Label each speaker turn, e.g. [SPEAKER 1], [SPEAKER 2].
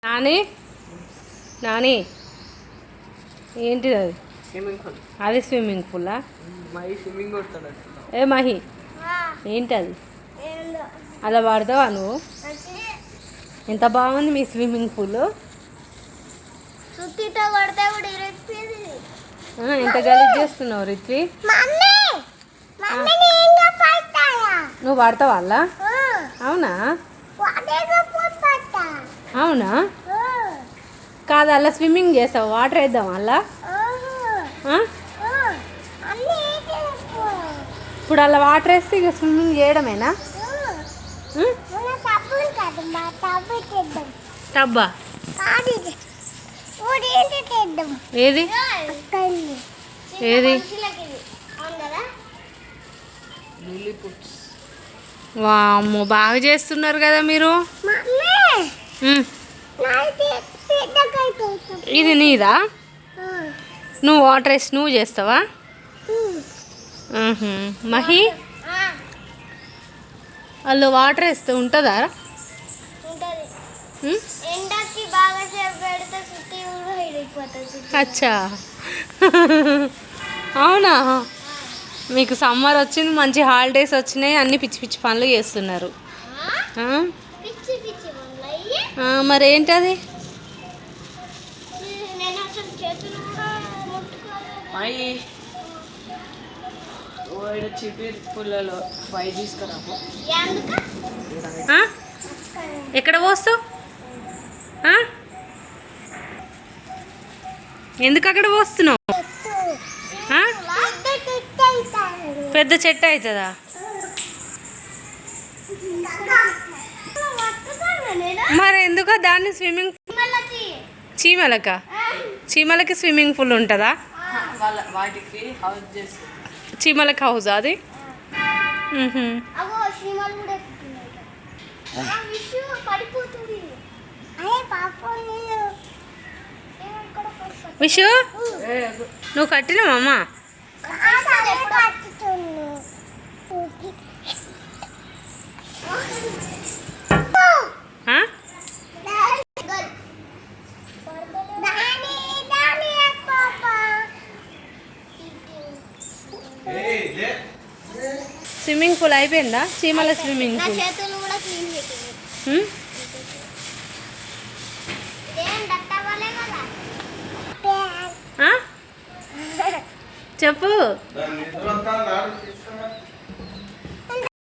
[SPEAKER 1] నాని నాని ఏంటిది అది?
[SPEAKER 2] Swimming pool.
[SPEAKER 1] అది స్విమ్మింగ్ పూలా?
[SPEAKER 2] మహి స్విమ్మింగ్ కొడతాడు.
[SPEAKER 1] ఏ మహి, ఏంటి అది? అలా పడతావా నువ్వు? ఎంత బాగుంది మీ స్విమ్మింగ్ పూల్. ఎంత గలీజ్ చేస్తున్నావు రిత్వి? నువ్వు పడతావా అలా? అవునా అవునా కాదు, అలా స్విమ్మింగ్ చేస్తావు? వాటర్ వేద్దాం అలా? ఇప్పుడు అలా వాటర్ వేస్తే ఇక స్విమ్మింగ్ చేయడమేనా? టబ్బా ఏది ఏది? వామ్మో, బాగా చేస్తున్నారు కదా మీరు. ఇది నీదా? నువ్వు వాటర్ వేసి నువ్వు చేస్తావా? మహి, వాళ్ళు వాటర్ వేస్తే ఉంటుందా? అచ్చా, అవునా? మీకు సమ్మర్ వచ్చింది, మంచి హాలిడేస్ వచ్చినాయి, అన్ని పిచ్చి పిచ్చి పనులు చేస్తున్నారు. మరి ఏంటది? ఎక్కడ పోస్తావు? ఎందుకు అక్కడ పోస్తున్నావు? పెద్ద చెట్టు అవుతుందా? మరి ఎందుకు దాన్ని స్విమ్మింగ్? చీమలకా? చీమలకి స్విమ్మింగ్ పూల్ ఉంటుందా? చీమలకి హౌస్ అది? విషు, నువ్వు కట్టినావమ్మా? స్విమ్మింగ్ పూల్ అయిపోయిందా? చీమల స్విమ్మింగ్ పూల్. చెప్పు.